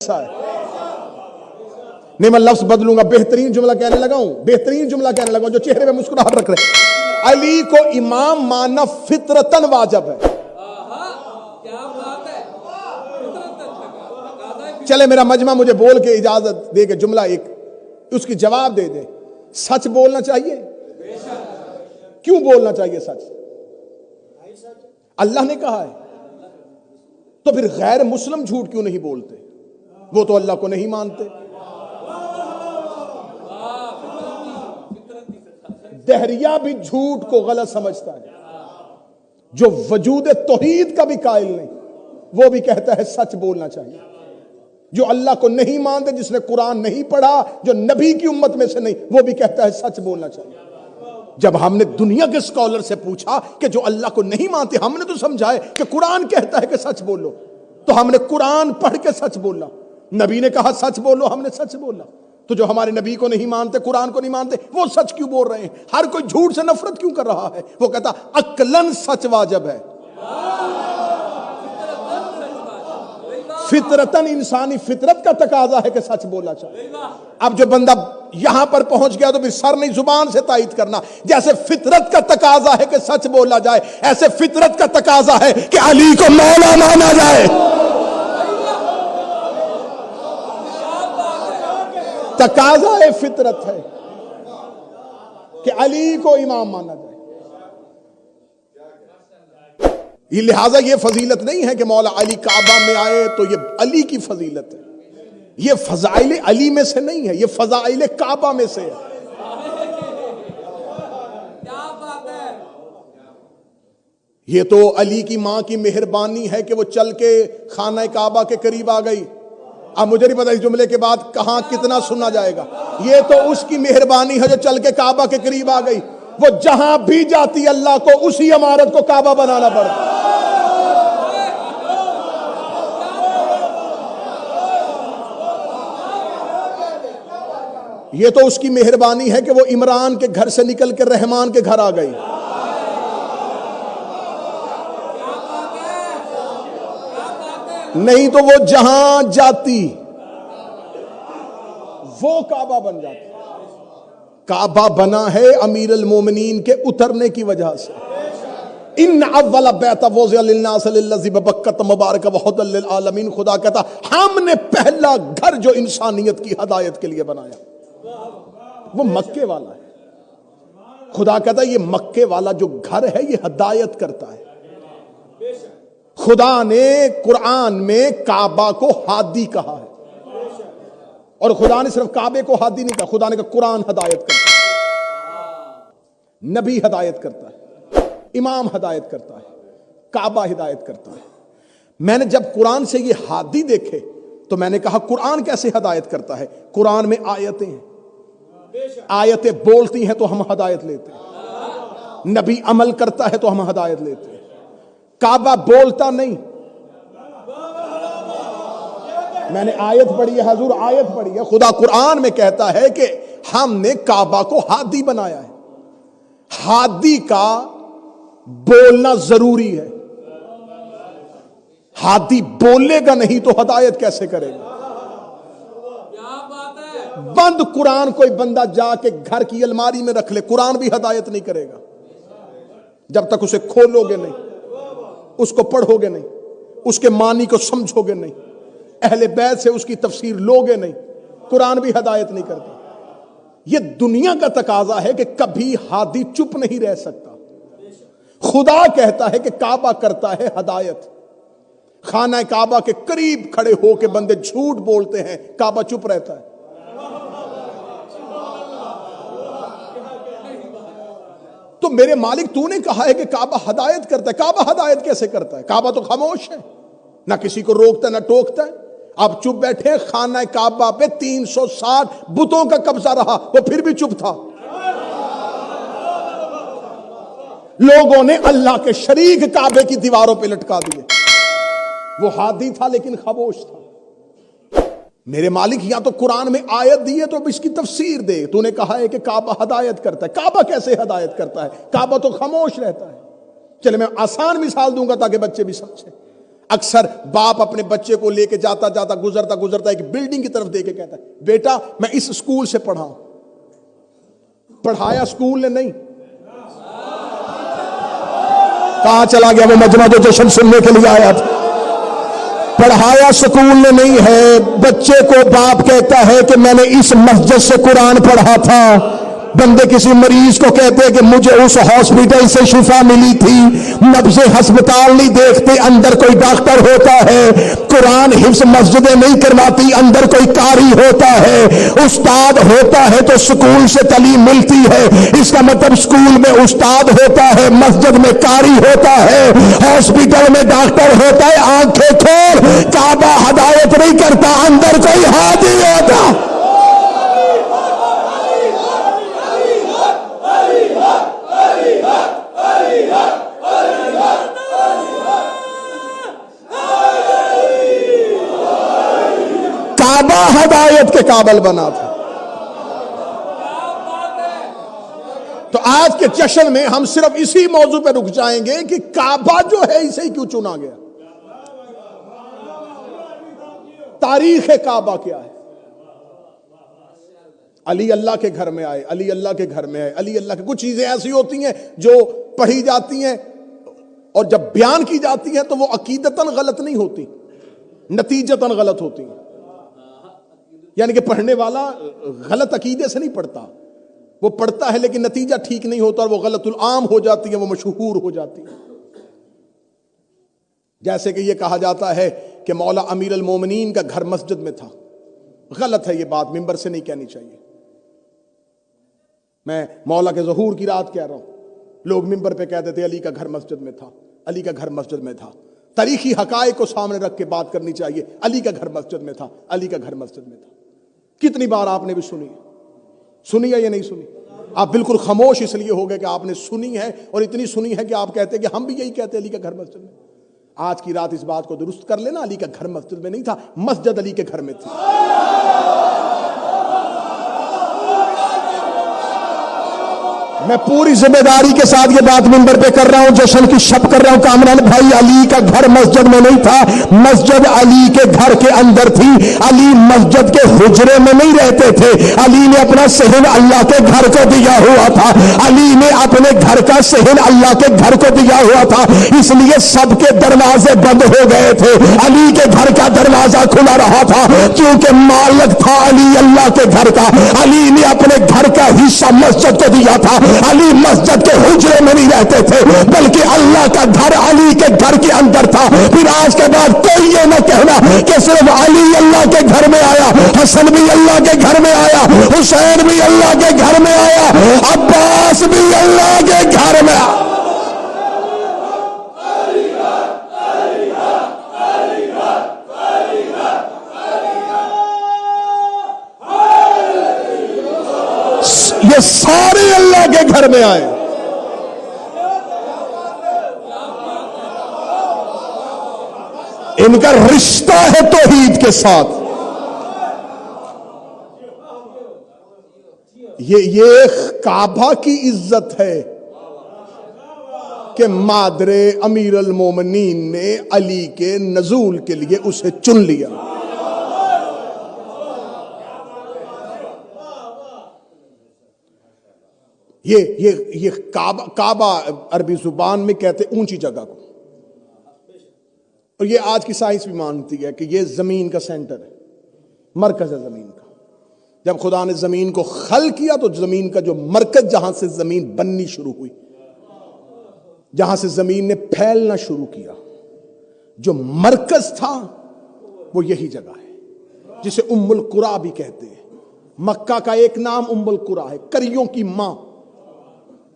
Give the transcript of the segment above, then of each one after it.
اچھا ہے. نہیں میں لفظ بدلوں گا, بہترین جملہ کہنے لگا ہوں, بہترین جملہ کہنے لگا ہوں جو چہرے پہ مسکراہٹ رکھ رہے. علی کو امام ماننا فطرتاً واجب ہے. چلے میرا مجمع مجھے بول کے اجازت دے کہ جملہ ایک اس کی جواب دے دے. سچ بولنا چاہیے. کیوں بولنا چاہیے سچ؟ اللہ نے کہا ہے. تو پھر غیر مسلم جھوٹ کیوں نہیں بولتے؟ وہ تو اللہ کو نہیں مانتے. دہریہ بھی جھوٹ کو غلط سمجھتا ہے, جو وجود توحید کا بھی قائل نہیں وہ بھی کہتا ہے سچ بولنا چاہیے. جو اللہ کو نہیں مانتے, جس نے قرآن نہیں پڑھا, جو نبی کی امت میں سے نہیں, وہ بھی کہتا ہے سچ بولنا چاہیے. جب ہم نے دنیا کے اسکالر سے پوچھا کہ جو اللہ کو نہیں مانتے, ہم نے تو سمجھائے کہ قرآن کہتا ہے کہ سچ بولو, تو ہم نے قرآن پڑھ کے سچ بولا. نبی نے کہا سچ بولو, ہم نے سچ بولا. تو جو ہمارے نبی کو نہیں مانتے, قرآن کو نہیں مانتے, وہ سچ کیوں بول رہے ہیں؟ ہر کوئی جھوٹ سے نفرت کیوں کر رہا ہے؟ وہ کہتا عقلاً سچ واجب ہے. فطرتاً انسانی فطرت کا تقاضا ہے کہ سچ بولا چاہیے. اب جو بندہ یہاں پر پہنچ گیا تو پھر سر نہیں زبان سے تائید کرنا. جیسے فطرت کا تقاضا ہے کہ سچ بولا جائے, ایسے فطرت کا تقاضا ہے کہ علی کو مولا مانا جائے. تقاضا فطرت ہے کہ علی کو امام مانا جائے. یہ لہٰذا یہ فضیلت نہیں ہے کہ مولا علی کعبہ میں آئے تو یہ علی کی فضیلت ہے. یہ فضائل علی میں سے نہیں ہے, یہ فضائل کعبہ میں سے ہے. یہ تو علی کی ماں کی مہربانی ہے کہ وہ چل کے خانہ کعبہ کے قریب آ گئی. اب مجھے نہیں پتا اس جملے کے بعد کہاں کتنا سنا جائے گا. یہ تو اس کی مہربانی ہے جو چل کے کعبہ کے قریب آ گئی. وہ جہاں بھی جاتی اللہ کو اسی عمارت کو کعبہ بنانا پڑتا. یہ تو اس کی مہربانی ہے کہ وہ عمران کے گھر سے نکل کے رحمان کے گھر آ گئی. نہیں تو وہ جہاں جاتی وہ کعبہ بن جاتی. کعبہ بنا ہے امیر المومنین کے اترنے کی وجہ سے. ان اول بیت وضع للناس للذی ببکۃ مبارک وہدی للعالمین. خدا کہتا ہم نے پہلا گھر جو انسانیت کی ہدایت کے لیے بنایا وہ مکے والا ہے. خدا کہتا یہ مکے والا جو گھر ہے یہ ہدایت کرتا ہے. خدا نے قرآن میں کعبہ کو ہادی کہا ہے, اور خدا نے صرف کعبے کو ہادی نہیں کہا, خدا نے کہا قرآن ہدایت کرتا ہے, نبی ہدایت کرتا ہے, امام ہدایت کرتا ہے, کعبہ ہدایت کرتا ہے. میں نے جب قرآن سے یہ ہادی دیکھے تو میں نے کہا قرآن کیسے ہدایت کرتا ہے؟ قرآن میں آیتیں ہیں, آیتیں بولتی ہیں تو ہم ہدایت لیتے ہیں, نبی عمل کرتا ہے تو ہم ہدایت لیتے ہیں. کعبہ بولتا نہیں. میں نے آیت پڑھی ہے, حضور آیت پڑھی ہے, خدا قرآن میں کہتا ہے کہ ہم نے کعبہ کو ہادی بنایا ہے. ہادی کا بولنا ضروری ہے. ہادی بولے گا نہیں تو ہدایت کیسے کرے گا؟ بند قرآن کوئی بندہ جا کے گھر کی الماری میں رکھ لے, قرآن بھی ہدایت نہیں کرے گا جب تک اسے کھولو گے نہیں, اس کو پڑھو گے نہیں, اس کے معنی کو سمجھو گے نہیں, اہل بیت سے اس کی تفسیر لوگے نہیں. قرآن بھی ہدایت نہیں کرتا. یہ دنیا کا تقاضا ہے کہ کبھی ہادی چپ نہیں رہ سکتا. خدا کہتا ہے کہ کعبہ کرتا ہے ہدایت. خانہ کعبہ کے قریب کھڑے ہو کے بندے جھوٹ بولتے ہیں, کعبہ چپ رہتا ہے. تو میرے مالک تو نے کہا ہے کہ کعبہ ہدایت کرتا ہے. کعبہ ہدایت کیسے کرتا ہے؟ کعبہ تو خاموش ہے, نہ کسی کو روکتا نہ ٹوکتا ہے. آپ چپ بیٹھے, خانہ کعبہ پہ 360 بتوں کا قبضہ رہا, وہ پھر بھی چپ تھا. لوگوں نے اللہ کے شریک کعبے کی دیواروں پہ لٹکا دیے. وہ ہادی تھا لیکن خاموش تھا. میرے مالک یا تو قرآن میں آیت دی ہے تو اب اس کی تفسیر دے. تو نے کہا ہے کہ کعبہ ہدایت کرتا ہے. کعبہ کیسے ہدایت کرتا ہے؟ کعبہ تو خاموش رہتا ہے. چلے میں آسان مثال دوں گا تاکہ بچے بھی سمجھیں. اکثر باپ اپنے بچے کو لے کے جاتا جاتا گزرتا ایک بلڈنگ کی طرف دے کے کہتا ہے بیٹا میں اس اسکول سے پڑھا ہوں. پڑھایا اسکول نے نہیں. کہاں چلا گیا وہ مجمع جو جشن سننے کے لیے آیا تھا؟ پڑھایا سکول نے نہیں ہے. بچے کو باپ کہتا ہے کہ میں نے اس مسجد سے قرآن پڑھا تھا. بندے کسی مریض کو کہتے ہیں کہ مجھے اس ہاسپٹل سے شفا ملی تھی. نبض ہسپتال نہیں دیکھتے, اندر کوئی ڈاکٹر ہوتا ہے. قرآن حفظ مسجدیں نہیں کرواتی, اندر کوئی قاری ہوتا ہے. استاد ہوتا ہے تو سکول سے تعلیم ملتی ہے. اس کا مطلب سکول میں استاد ہوتا ہے, مسجد میں قاری ہوتا ہے, ہاسپٹل میں ڈاکٹر ہوتا ہے. آنکھیں کھول, کعبہ ہدایت نہیں کرتا, اندر کوئی ہادی ہوتا. کعبہ ہدایت کے قابل بنا تھا. تو آج کے جشن میں ہم صرف اسی موضوع پہ رک جائیں گے کہ کعبہ جو ہے اسے ہی کیوں چنا گیا, تاریخ کعبہ کیا ہے. علی اللہ کے گھر میں آئے, علی اللہ کے گھر میں آئے, علی اللہ کے. کچھ چیزیں ایسی ہوتی ہیں جو پڑھی جاتی ہیں اور جب بیان کی جاتی ہیں تو وہ عقیدتاً غلط نہیں ہوتی, نتیجتاً غلط ہوتی ہیں. یعنی کہ پڑھنے والا غلط عقیدے سے نہیں پڑھتا, وہ پڑھتا ہے لیکن نتیجہ ٹھیک نہیں ہوتا اور وہ غلط العام ہو جاتی ہے, وہ مشہور ہو جاتی ہے. جیسے کہ یہ کہا جاتا ہے کہ مولا امیر المومنین کا گھر مسجد میں تھا. غلط ہے یہ بات, ممبر سے نہیں کہنی چاہیے. میں مولا کے ظہور کی رات کہہ رہا ہوں, لوگ ممبر پہ کہتے تھے علی کا گھر مسجد میں تھا, علی کا گھر مسجد میں تھا. تاریخی حقائق کو سامنے رکھ کے بات کرنی چاہیے. علی کا گھر مسجد میں تھا, علی کا گھر مسجد میں تھا. کتنی بار آپ نے بھی سنی ہے یا نہیں سنی؟ آپ بالکل خاموش اس لیے ہو گئے کہ آپ نے سنی ہے, اور اتنی سنی ہے کہ آپ کہتے ہیں کہ ہم بھی یہی کہتے ہیں علی کا گھر مسجد میں. آج کی رات اس بات کو درست کر لینا, علی کا گھر مسجد میں نہیں تھا, مسجد علی کے گھر میں تھی. میں پوری ذمہ داری کے ساتھ یہ بات منبر پہ کر رہا ہوں, جشن کی شب کر رہا ہوں. کامران بھائی, علی کا گھر مسجد میں نہیں تھا, مسجد علی کے گھر کے اندر تھی. علی مسجد کے حجرے میں نہیں رہتے تھے, علی نے اپنا صحن اللہ کے گھر کو دیا ہوا تھا. علی نے اپنے گھر کا صحن اللہ کے گھر کو دیا ہوا تھا, اس لیے سب کے دروازے بند ہو گئے تھے. علی کے گھر کا دروازہ کھلا رہا تھا کیونکہ مالک تھا علی اللہ کے گھر کا. علی نے اپنے گھر کا حصہ مسجد کو دیا تھا. علی مسجد کے حجرے میں نہیں رہتے تھے, بلکہ اللہ کا گھر علی کے گھر کے اندر تھا. پھر آج کے بعد کوئی یہ نہ کہنا کہ صرف علی اللہ کے گھر میں آیا, حسن بھی اللہ کے گھر میں آیا, حسین بھی اللہ کے گھر میں آیا, عباس بھی اللہ کے گھر میں آیا. یہ سارے اللہ کے گھر میں آئے. ان کا رشتہ ہے توحید کے ساتھ. یہ کعبہ کی عزت ہے کہ مادر امیر المومنین نے علی کے نزول کے لیے اسے چن لیا. یہ کعبہ عربی زبان میں کہتے اونچی جگہ کو, اور یہ آج کی سائنس بھی مانتی ہے کہ یہ زمین کا سینٹر ہے, مرکز ہے زمین کا. جب خدا نے زمین کو خلق کیا تو زمین کا جو مرکز, جہاں سے زمین بننی شروع ہوئی, جہاں سے زمین نے پھیلنا شروع کیا, جو مرکز تھا وہ یہی جگہ ہے جسے ام القریٰ بھی کہتے ہیں. مکہ کا ایک نام ام القریٰ ہے, کریوں کی ماں,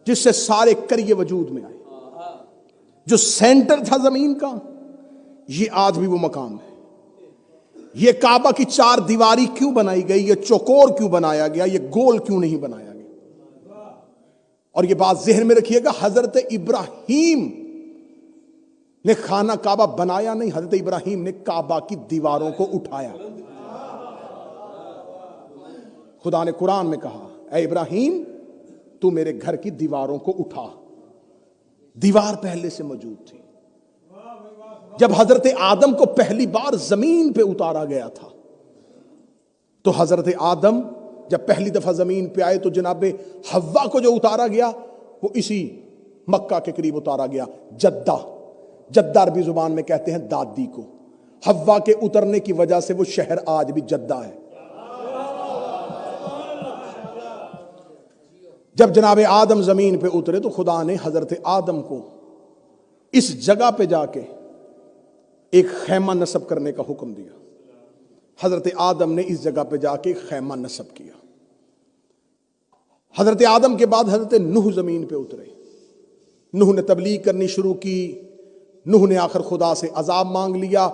جس سے سارے کریے وجود میں آئے. جو سینٹر تھا زمین کا, یہ آج بھی وہ مقام ہے. یہ کعبہ کی چار دیواری کیوں بنائی گئی, یہ چوکور کیوں بنایا گیا, یہ گول کیوں نہیں بنایا گیا؟ اور یہ بات ذہن میں رکھیے گا, حضرت ابراہیم نے خانہ کعبہ بنایا نہیں, حضرت ابراہیم نے کعبہ کی دیواروں کو اٹھایا. خدا نے قرآن میں کہا, اے ابراہیم تو میرے گھر کی دیواروں کو اٹھا. دیوار پہلے سے موجود تھی. جب حضرت آدم کو پہلی بار زمین پہ اتارا گیا تھا تو حضرت آدم جب پہلی دفعہ زمین پہ آئے تو جناب حوا کو جو اتارا گیا وہ اسی مکہ کے قریب اتارا گیا، جدہ۔ جدہ عربی زبان میں کہتے ہیں دادی کو۔ حوا کے اترنے کی وجہ سے وہ شہر آج بھی جدہ ہے۔ جب جناب آدم زمین پہ اترے تو خدا نے حضرت آدم کو اس جگہ پہ جا کے ایک خیمہ نصب کرنے کا حکم دیا۔ حضرت آدم نے اس جگہ پہ جا کے ایک خیمہ نصب کیا۔ حضرت آدم کے بعد حضرت نوح زمین پہ اترے۔ نوح نے تبلیغ کرنی شروع کی۔ نوح نے آخر خدا سے عذاب مانگ لیا،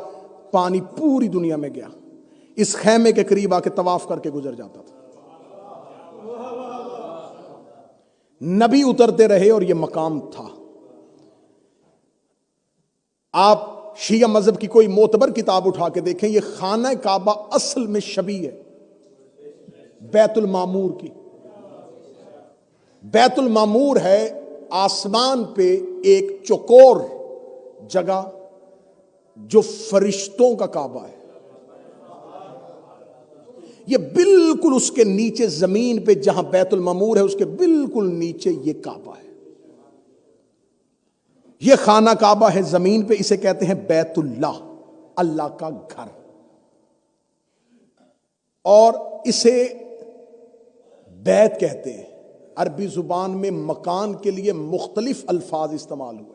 پانی پوری دنیا میں گیا، اس خیمے کے قریب آ کے طواف کر کے گزر جاتا تھا۔ نبی اترتے رہے اور یہ مقام تھا۔ آپ شیعہ مذہب کی کوئی معتبر کتاب اٹھا کے دیکھیں، یہ خانہ کعبہ اصل میں شبیہ ہے بیت المعمور کی۔ بیت المعمور ہے آسمان پہ ایک چوکور جگہ جو فرشتوں کا کعبہ ہے۔ یہ بالکل اس کے نیچے زمین پہ جہاں بیت المعمور ہے اس کے بالکل نیچے یہ کعبہ ہے۔ یہ خانہ کعبہ ہے زمین پہ، اسے کہتے ہیں بیت اللہ، اللہ کا گھر۔ اور اسے بیت کہتے ہیں۔ عربی زبان میں مکان کے لیے مختلف الفاظ استعمال ہوئے۔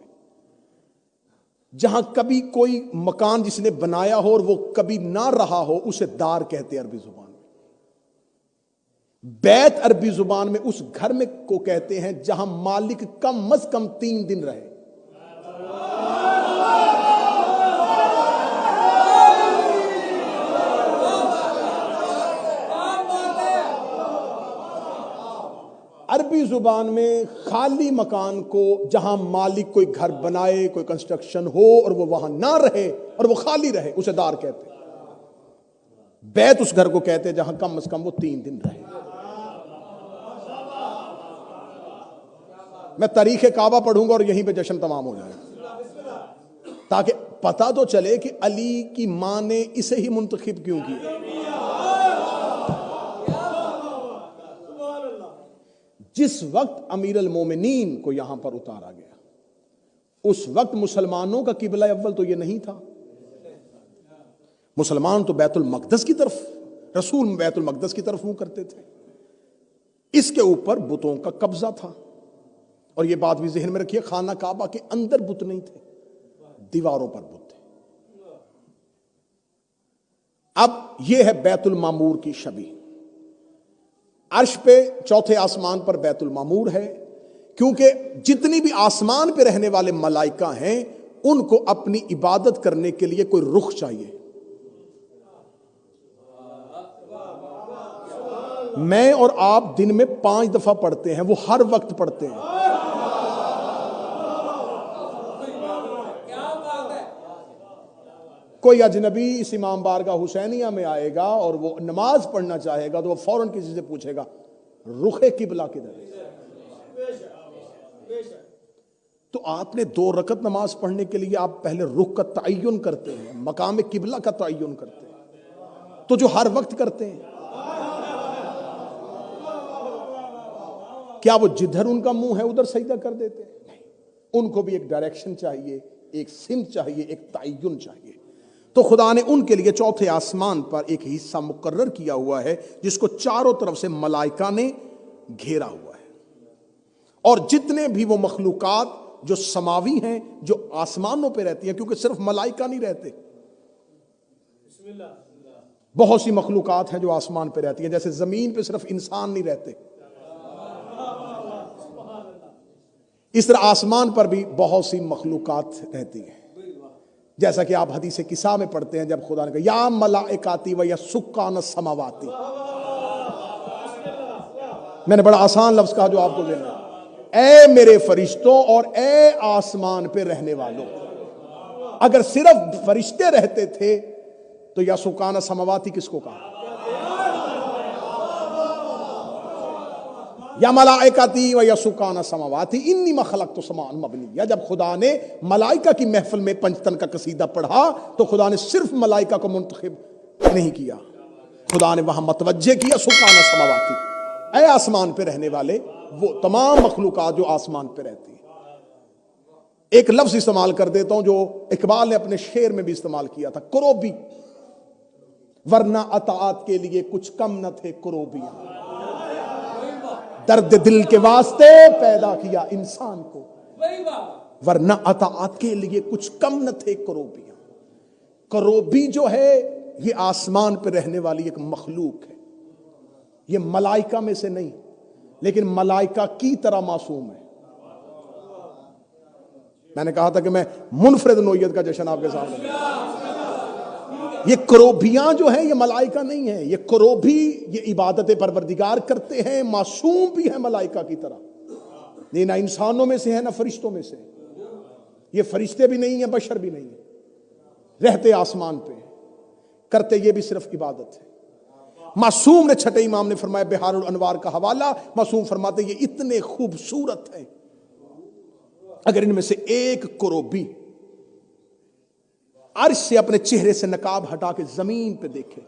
جہاں کبھی کوئی مکان جس نے بنایا ہو اور وہ کبھی نہ رہا ہو اسے دار کہتے ہیں عربی زبان میں۔ بیت عربی زبان میں اس گھر میں کو کہتے ہیں جہاں مالک کم از کم 3 دن رہے۔ عربی زبان میں خالی مکان کو جہاں مالک کوئی گھر بنائے، کوئی کنسٹرکشن ہو اور وہ وہاں نہ رہے اور وہ خالی رہے اسے دار کہتے ہیں۔ بیت اس گھر کو کہتے ہیں جہاں کم از کم وہ 3 دن رہے۔ میں تاریخ کعبہ پڑھوں گا اور یہیں پہ جشن تمام ہو جائے تاکہ پتہ تو چلے کہ علی کی ماں نے اسے ہی منتخب کیوں کیا۔ جس وقت امیر المومنین کو یہاں پر اتارا گیا اس وقت مسلمانوں کا قبلہ اول تو یہ نہیں تھا۔ مسلمان تو بیت المقدس کی طرف، رسول بیت المقدس کی طرف منہ کرتے تھے۔ اس کے اوپر بتوں کا قبضہ تھا، اور یہ بات بھی ذہن میں رکھیے، خانہ کعبہ کے اندر بت نہیں تھے، دیواروں پر بت تھے۔ اب یہ ہے بیت المعمور کی شبیہ۔ عرش پہ چوتھے آسمان پر بیت المعمور ہے، کیونکہ جتنی بھی آسمان پہ رہنے والے ملائکہ ہیں ان کو اپنی عبادت کرنے کے لیے کوئی رخ چاہیے۔ میں اور آپ دن میں 5 دفعہ پڑھتے ہیں، وہ ہر وقت پڑھتے ہیں۔ کوئی اجنبی اس امام بارگاہ حسینیہ میں آئے گا اور وہ نماز پڑھنا چاہے گا تو وہ فوراً کسی سے پوچھے گا رخ قبلہ کدھر ہے؟ تو آپ نے 2 رکعت نماز پڑھنے کے لیے آپ پہلے رخ کا تعین کرتے ہیں، مقام قبلہ کا تعین کرتے ہیں، تو جو ہر وقت کرتے ہیں کیا وہ جدھر ان کا منہ ہے ادھر سجدہ کر دیتے ہیں؟ نہیں، ان کو بھی ایک ڈائریکشن چاہیے، ایک سمت چاہیے، ایک تعین چاہیے۔ تو خدا نے ان کے لیے چوتھے آسمان پر ایک حصہ مقرر کیا ہوا ہے جس کو چاروں طرف سے ملائکہ نے گھیرا ہوا ہے، اور جتنے بھی وہ مخلوقات جو سماوی ہیں جو آسمانوں پہ رہتی ہیں، کیونکہ صرف ملائکہ نہیں رہتے، بہت سی مخلوقات ہیں جو آسمان پہ رہتی ہیں، جیسے زمین پہ صرف انسان نہیں رہتے، اس طرح آسمان پر بھی بہت سی مخلوقات رہتی ہیں۔ جیسا کہ آپ حدیث قصہ میں پڑھتے ہیں جب خدا نے کہا یا ملائکاتی و یا سکان السماواتی، میں نے بڑا آسان لفظ کہا جو آپ کو دینا، اے میرے فرشتوں اور اے آسمان پہ رہنے والوں۔ اگر صرف فرشتے رہتے تھے تو یا سکان السماواتی کس کو کہا؟ یا ملائکتی و یسکان سماواتی انی ما خلقت سماء مبنیہ. جب خدا نے ملائکہ کی محفل میں پنجتن کا قصیدہ پڑھا تو خدا نے صرف ملائکہ کو منتخب نہیں کیا، خدا نے وہاں متوجہ کیا سکان سماواتی، اے آسمان پہ رہنے والے، وہ تمام مخلوقات جو آسمان پہ رہتی ہیں. ایک لفظ استعمال کر دیتا ہوں جو اقبال نے اپنے شعر میں بھی استعمال کیا تھا، کروبی. ورنہ اطاعت کے لیے کچھ کم نہ تھے کروبیاں، درد دل کے واسطے پیدا کیا انسان کو، ورنہ اطاعت کے لیے کچھ کم نہ تھے کروبیاں. کروبی جو ہے یہ آسمان پہ رہنے والی ایک مخلوق ہے، یہ ملائکہ میں سے نہیں لیکن ملائکہ کی طرح معصوم ہے. میں نے کہا تھا کہ میں منفرد نوعیت کا جشن آپ کے سامنے. یہ کروبیاں جو ہیں یہ ملائکہ نہیں ہیں، یہ کروبی یہ عبادت پروردگار کرتے ہیں، معصوم بھی ہیں ملائکہ کی طرح. یہ نہ انسانوں میں سے ہے نہ فرشتوں میں سے، یہ فرشتے بھی نہیں ہیں بشر بھی نہیں ہیں، رہتے آسمان پہ، کرتے یہ بھی صرف عبادت ہے. معصوم نے چھٹے امام نے فرمایا بہار الانوار کا حوالہ، معصوم فرماتے یہ اتنے خوبصورت ہیں اگر ان میں سے ایک کروبی عرش سے اپنے چہرے سے نقاب ہٹا کے زمین پہ دیکھے،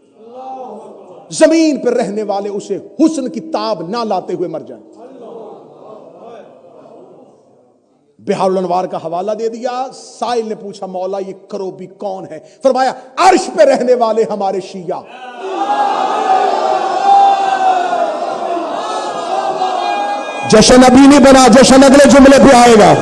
زمین پہ رہنے والے اسے حسن کی تاب نہ لاتے ہوئے مر جائیں. بہار الانوار کا حوالہ دے دیا. سائل نے پوچھا مولا یہ کروبی کون ہے؟ فرمایا عرش پہ رہنے والے ہمارے شیعہ. جشن ابھی نہیں بنا، جشن اگلے جملے پہ آئے گا.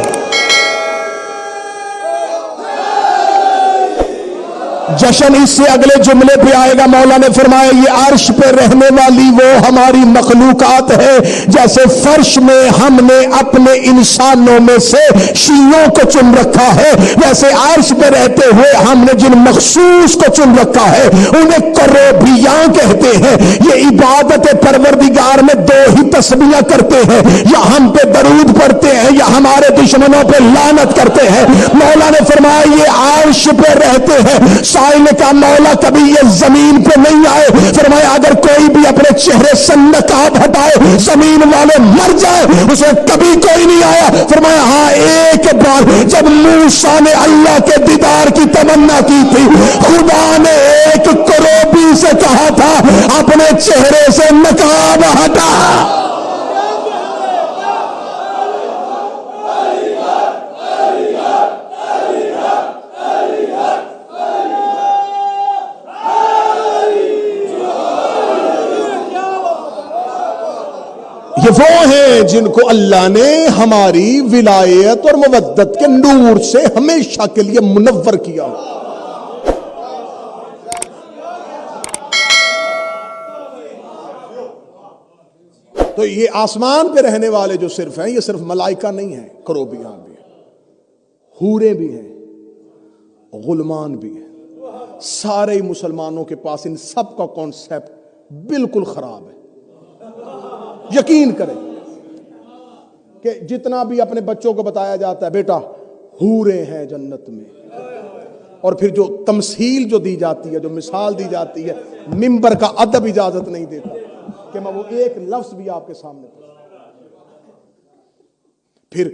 جشن اس سے اگلے جملے پہ آئے گا. مولا نے فرمایا یہ عرش پہ رہنے والی وہ ہماری مخلوقات ہے جیسے فرش میں ہم نے اپنے انسانوں میں سے شیعوں کو چن رکھا ہے، ویسے عرش پہ رہتے ہوئے ہم نے جن مخصوص کو چن رکھا ہے انہیں کروبیاں کہتے ہیں. یہ عبادت پروردگار میں دو ہی تسبیحاں کرتے ہیں، یا ہم پہ درود پڑھتے ہیں یا ہمارے دشمنوں پہ لعنت کرتے ہیں. مولا نے فرمایا یہ عرش پہ رہتے ہیں. سائل نے کہا مولا کبھی یہ زمین پہ نہیں آئے؟ فرمایا اگر کوئی بھی اپنے چہرے سے نقاب ہٹائے زمین والے مر جائے، اسے کبھی کوئی نہیں آیا. فرمایا ہاں ایک بار جب موسیٰ نے اللہ کے دیدار کی تمنا کی تھی خدا نے ایک کروبی سے کہا تھا اپنے چہرے سے نقاب ہٹا. یہ وہ ہیں جن کو اللہ نے ہماری ولایت اور مودت کے نور سے ہمیشہ کے لیے منور کیا. تو یہ آسمان پہ رہنے والے جو صرف ہیں یہ صرف ملائکہ نہیں ہیں، کروبیاں بھی ہیں، حوریں بھی ہیں، غلمان بھی ہیں. سارے مسلمانوں کے پاس ان سب کا کانسیپٹ بالکل خراب ہے. یقین کریں کہ جتنا بھی اپنے بچوں کو بتایا جاتا ہے بیٹا حوریں ہیں جنت میں، اور پھر جو تمثیل جو دی جاتی ہے، جو مثال دی جاتی ہے، منبر کا ادب اجازت نہیں دیتا کہ میں وہ ایک لفظ بھی آپ کے سامنے پھر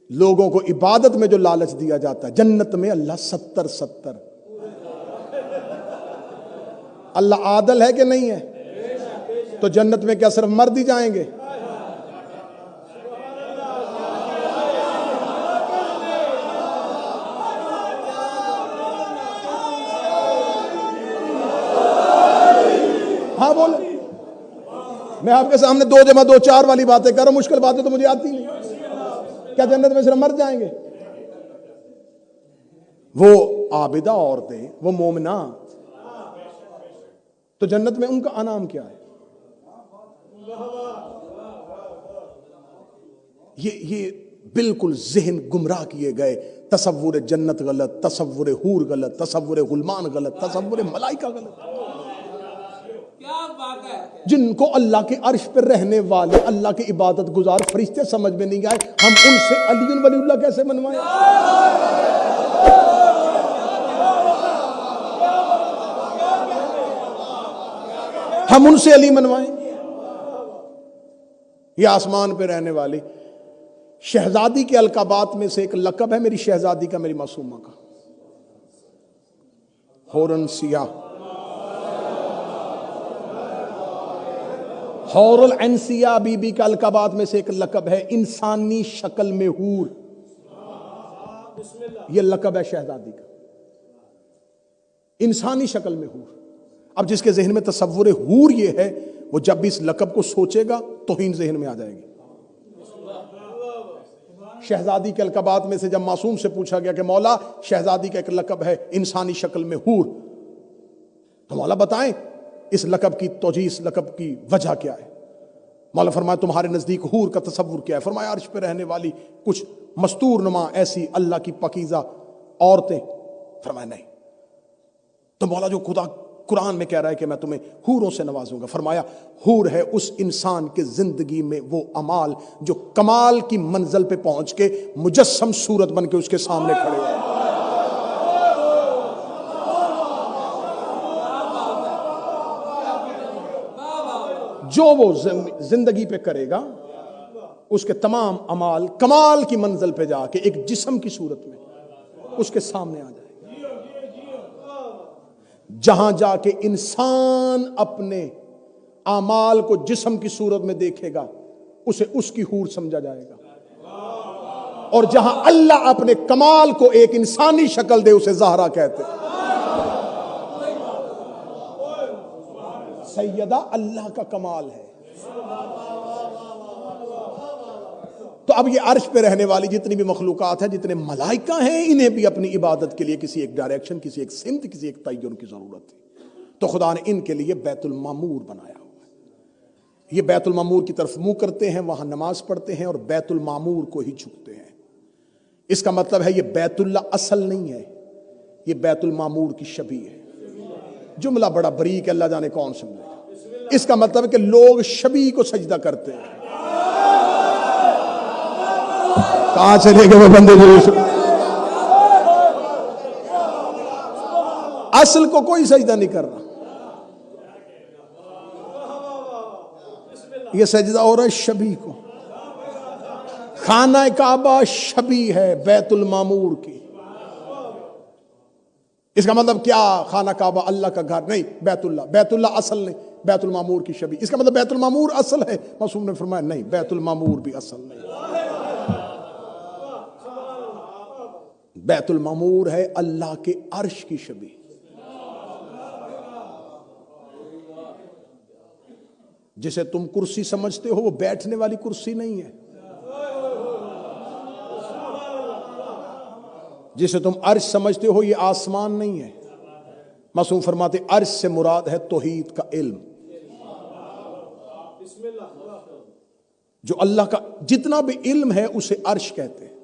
لوگوں کو عبادت میں جو لالچ دیا جاتا ہے. جنت میں اللہ 70 اللہ عادل ہے کہ نہیں ہے؟ تو جنت میں کیا صرف مرد ہی جائیں گے؟ ہاں بولے. میں آپ کے سامنے 2 × 2 4 والی باتیں کر رہا ہوں، مشکل باتیں تو مجھے آتی نہیں. کیا جنت میں صرف مرد جائیں گے؟ وہ عابدہ عورتیں، وہ مومنات، تو جنت میں ان کا انعام کیا ہے؟ یہ بالکل ذہن گمراہ کیے گئے. تصور جنت غلط، تصور حور غلط، تصور غلمان غلط، تصور ملائکہ غلط. جن کو اللہ کے عرش پر رہنے والے اللہ کے عبادت گزار فرشتے سمجھ میں نہیں آئے، ہم ان سے علی ولی اللہ کیسے منوائیں؟ ہم ان سے علی منوائیں. یہ آسمان پہ رہنے والی شہزادی کے القابات میں سے ایک لقب ہے میری شہزادی کا، میری معصومہ کا، حورن سیاہ، حور العین سیاہ بی بی کا القابات میں سے ایک لقب ہے انسانی شکل میں حور، یہ لقب ہے شہزادی کا، انسانی شکل میں حور۔ اب جس کے ذہن میں تصور حور یہ ہے، وہ جب بھی اس لقب کو سوچے گا توہین ذہن میں آ جائے گی۔ شہزادی کے القابات میں سے جب معصوم سے پوچھا گیا کہ مولا شہزادی کا ایک لقب ہے انسانی شکل میں حور، تو مولا بتائیں اس لقب کی توجیہ، اس لقب کی وجہ کیا ہے؟ مولا فرمایا تمہارے نزدیک حور کا تصور کیا ہے؟ فرمایا عرش پہ رہنے والی کچھ مستور نما ایسی اللہ کی پاکیزہ عورتیں۔ فرمایا نہیں۔ تو مولا جو خدا قرآن میں کہہ رہا ہے کہ میں تمہیں حوروں سے نوازوں گا، فرمایا حور ہے اس انسان کے زندگی میں وہ اعمال جو کمال کی منزل پہ پہنچ کے مجسم صورت بن کے اس کے سامنے کھڑے ہوئے۔ جو وہ زندگی پہ کرے گا اس کے تمام اعمال کمال کی منزل پہ جا کے ایک جسم کی صورت میں اس کے سامنے آ جائے۔ جہاں جا کے انسان اپنے اعمال کو جسم کی صورت میں دیکھے گا اسے اس کی حور سمجھا جائے گا، اور جہاں اللہ اپنے کمال کو ایک انسانی شکل دے اسے زہرا کہتے ہیں۔ سیدہ اللہ کا کمال ہے۔ تو اب یہ عرش پہ رہنے والی جتنی بھی مخلوقات ہیں، جتنے ملائکہ ہیں، انہیں بھی اپنی عبادت کے لیے کسی ایک ڈائریکشن، کسی ایک سمت، کسی ایک تعین کی ضرورت تھی۔ تو خدا نے ان کے لیے بیت المعمور بنایا ہوا ہے۔ یہ بیت المعمور کی طرف منہ کرتے ہیں، وہاں نماز پڑھتے ہیں اور بیت المعمور کو ہی جھکتے ہیں۔ اس کا مطلب ہے یہ بیت اللہ اصل نہیں ہے، یہ بیت المعمور کی شبیہ ہے۔ جملہ بڑا بریک ہے، اللہ جانے کون سمجھے گا۔ اس کا مطلب ہے کہ لوگ شبیہ کو سجدہ کرتے ہیں۔ کہاں چلے گئے وہ بندے جو اصل کو کوئی سجدہ نہیں کر رہا، یہ سجدہ ہو رہا ہے شبیہ کو۔ خانہ کعبہ شبیہ ہے بیت المعمور کی۔ اس کا مطلب کیا؟ خانہ کعبہ اللہ کا گھر نہیں، بیت اللہ اصل نہیں، بیت المعمور کی شبیہ۔ اس کا مطلب بیت المعمور اصل ہے؟ معصوم نے فرمایا نہیں، بیت المعمور بھی اصل نہیں۔ بیت المعمور ہے اللہ کے عرش کی شبیہ۔ جسے تم کرسی سمجھتے ہو وہ بیٹھنے والی کرسی نہیں ہے، جسے تم عرش سمجھتے ہو یہ آسمان نہیں ہے۔ معصوم فرماتے عرش سے مراد ہے توحید کا علم، جو اللہ کا جتنا بھی علم ہے اسے عرش کہتے ہیں،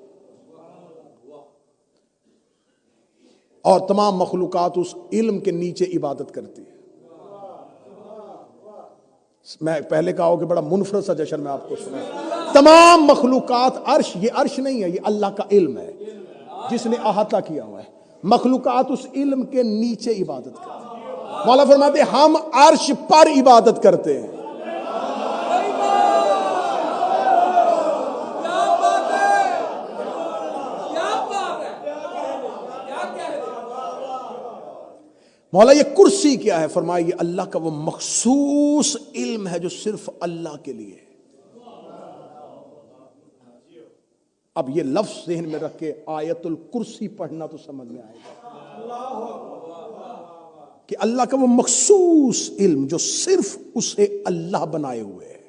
اور تمام مخلوقات اس علم کے نیچے عبادت کرتی ہے۔ میں پہلے کہا ہو کہ بڑا منفرد سا جشن میں آپ کو سنا، تمام مخلوقات عرش، یہ عرش نہیں ہے، یہ اللہ کا علم ہے جس نے احاطہ کیا ہوا ہے۔ مخلوقات اس علم کے نیچے عبادت کرتے ہیں۔ مولا فرماتے ہم عرش پر عبادت کرتے ہیں۔ مولا یہ کرسی کیا ہے؟ فرمایا یہ اللہ کا وہ مخصوص علم ہے جو صرف اللہ کے لیے ہے۔ اب یہ لفظ ذہن میں رکھ کے آیت الکرسی پڑھنا تو سمجھ میں آئے گا کہ اللہ کا وہ مخصوص علم جو صرف اسے اللہ بنائے ہوئے ہے،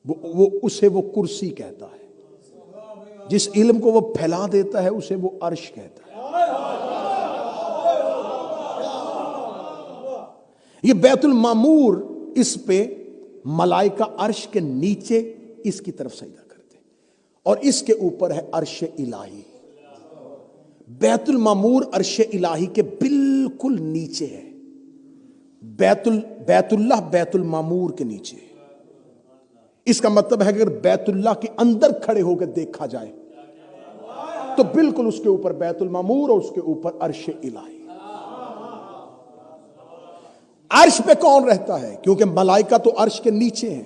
وہ اسے وہ کرسی کہتا ہے۔ جس علم کو وہ پھیلا دیتا ہے اسے وہ عرش کہتا ہے۔ یہ بیت المعمور، اس پہ ملائکہ عرش کے نیچے اس کی طرف سجدہ کرتے ہیں، اور اس کے اوپر ہے عرش الہی۔ بیت المعمور عرش الہی کے بالکل نیچے ہے، بیت اللہ بیت المعمور کے نیچے ہے۔ اس کا مطلب ہے کہ اگر بیت اللہ کے اندر کھڑے ہو کے دیکھا جائے تو بالکل اس کے اوپر بیت المعمور اور اس کے اوپر عرش الہی۔ عرش پہ کون رہتا ہے؟ کیونکہ ملائکہ تو عرش کے نیچے ہیں،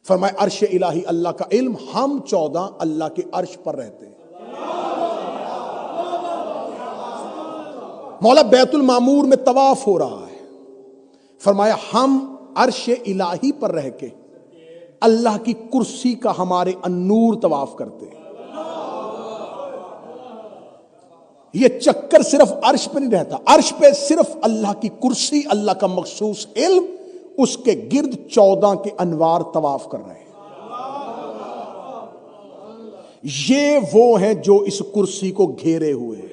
فرمایا عرش الہی اللہ کا علم، ہم 14 اللہ کے عرش پر رہتے ہیں۔ مولا بیت المعمور میں طواف ہو رہا ہے، فرمایا ہم عرش الہی پر رہ کے اللہ کی کرسی کا ہمارے النور طواف کرتے ہیں۔ یہ چکر صرف عرش پہ نہیں رہتا، عرش پہ صرف اللہ کی کرسی، اللہ کا مخصوص علم، اس کے گرد 14 کے انوار طواف کر رہے ہیں۔ یہ وہ ہیں جو اس کرسی کو گھیرے ہوئے ہیں۔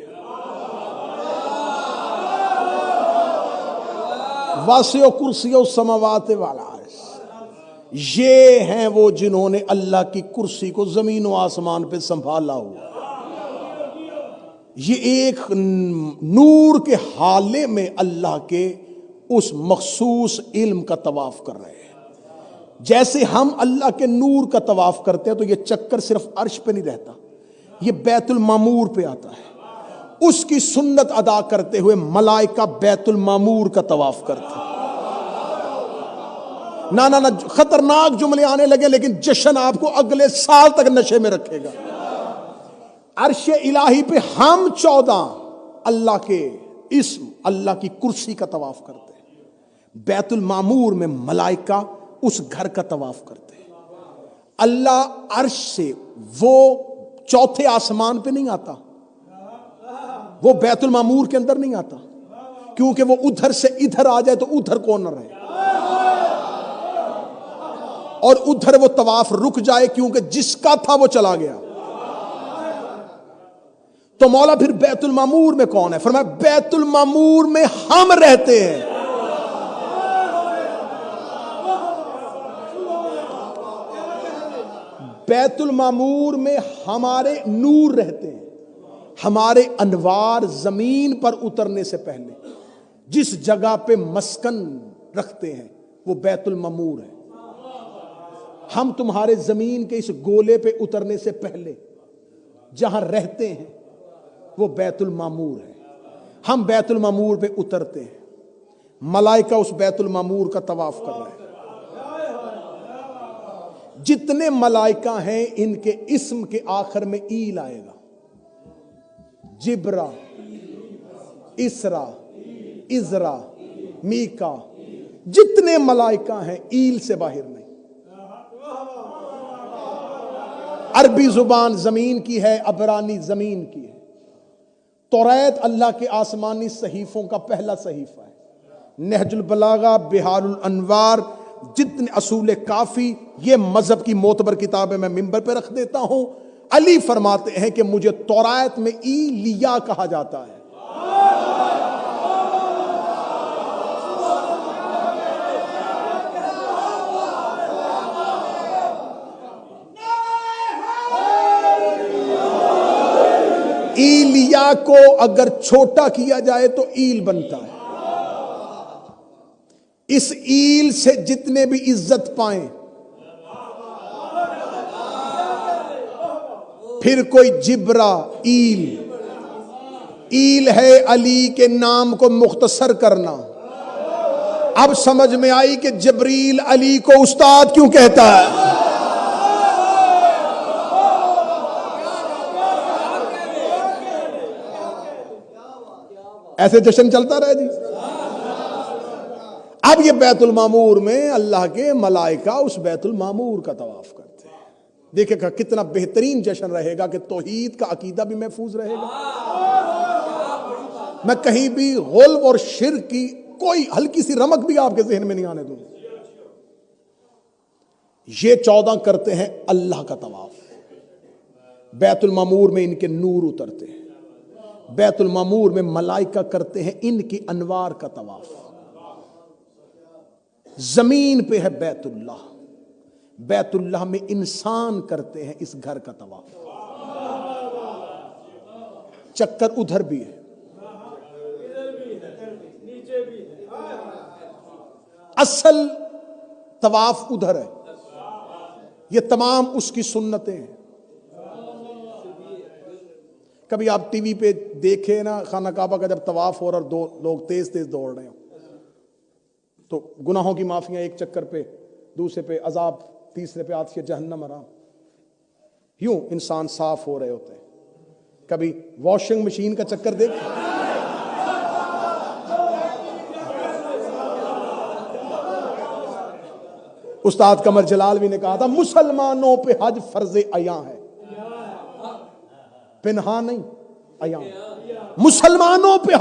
واسع کرسی السماوات والارض، یہ ہیں وہ جنہوں نے اللہ کی کرسی کو زمین و آسمان پہ سنبھالا ہوا۔ یہ ایک نور کے حالے میں اللہ کے اس مخصوص علم کا طواف کر رہے ہیں۔ جیسے ہم اللہ کے نور کا طواف کرتے ہیں تو یہ چکر صرف عرش پہ نہیں رہتا، یہ بیت المعمور پہ آتا ہے۔ اس کی سنت ادا کرتے ہوئے ملائکہ بیت المعمور کا طواف کرتے ہیں۔ نہ خطرناک جملے آنے لگے، لیکن جشن آپ کو اگلے سال تک نشے میں رکھے گا۔ عرش الہی پہ ہم 14 اللہ کے اسم، اللہ کی کرسی کا طواف کرتے ہیں۔ بیت المعمور میں ملائکہ اس گھر کا طواف کرتے ہیں۔ اللہ عرش سے وہ چوتھے آسمان پہ نہیں آتا، وہ بیت المعمور کے اندر نہیں آتا، کیونکہ وہ ادھر سے ادھر آ جائے تو ادھر کون نہ رہے، اور ادھر وہ طواف رک جائے کیونکہ جس کا تھا وہ چلا گیا۔ تو مولا پھر بیت المعمور میں کون ہے؟ فرمایا بیت المعمور میں ہم رہتے ہیں۔ بیت المعمور میں ہمارے نور رہتے ہیں، ہمارے انوار زمین پر اترنے سے پہلے جس جگہ پہ مسکن رکھتے ہیں وہ بیت المعمور ہے۔ ہم تمہارے زمین کے اس گولے پہ اترنے سے پہلے جہاں رہتے ہیں وہ بیت المعمور ہے۔ ہم بیت المعمور پہ اترتے ہیں، ملائکہ اس بیت المعمور کا طواف کر رہے ہیں۔ جتنے ملائکہ ہیں ان کے اسم کے آخر میں ایل آئے گا، جبرا، اسرا، ازرا، میکا، جتنے ملائکہ ہیں ایل سے باہر نہیں۔ عربی زبان زمین کی ہے، عبرانی زمین کی ہے۔ توریت اللہ کے آسمانی صحیفوں کا پہلا صحیفہ ہے۔ نہج البلاغہ، بحار الانوار، جتنے اصول کافی، یہ مذہب کی معتبر کتابیں میں منبر پہ رکھ دیتا ہوں۔ علی فرماتے ہیں کہ مجھے توریت میں ایلیا کہا جاتا ہے۔ ایلیا کو اگر چھوٹا کیا جائے تو ایل بنتا ہے۔ اس ایل سے جتنے بھی عزت پائیں، پھر کوئی جبرا، ایل ہے علی کے نام کو مختصر کرنا۔ اب سمجھ میں آئی کہ جبریل علی کو استاد کیوں کہتا ہے۔ ایسے جشن چلتا رہے جی۔ اب یہ بیت المعمور میں اللہ کے ملائکہ اس بیت المعمور کا طواف کرتے ہیں۔ دیکھیں کتنا بہترین جشن رہے گا کہ توحید کا عقیدہ بھی محفوظ رہے گا۔ میں کہیں بھی غلو اور شرک کی کوئی ہلکی سی رمق بھی آپ کے ذہن میں نہیں آنے دوں۔ یہ 14 کرتے ہیں اللہ کا طواف، بیت المعمور میں ان کے نور اترتے ہیں۔ بیت المعمور میں ملائکہ کرتے ہیں ان کی انوار کا طواف۔ زمین پہ ہے بیت اللہ، بیت اللہ میں انسان کرتے ہیں اس گھر کا طواف۔ چکر ادھر بھی ہے، اصل طواف ادھر ہے۔ یہ تمام اس کی سنتیں ہیں۔ کبھی آپ ٹی وی پہ دیکھیں نا، خانہ کعبہ کا جب طواف ہو رہا اور دو لوگ تیز تیز دوڑ رہے ہیں تو گناہوں کی معافیاں ایک چکر پہ، دوسرے پہ عذاب تیسرے پہ آتی ہے جہنم حرام. یوں انسان صاف ہو رہے ہوتے ہیں. کبھی واشنگ مشین کا چکر دیکھ. استاد قمر جلال بھی نے کہا تھا مسلمانوں پہ حج فرض عیاں ہے، پنہا نہیں، عیاں. مسلمانوں پہ حج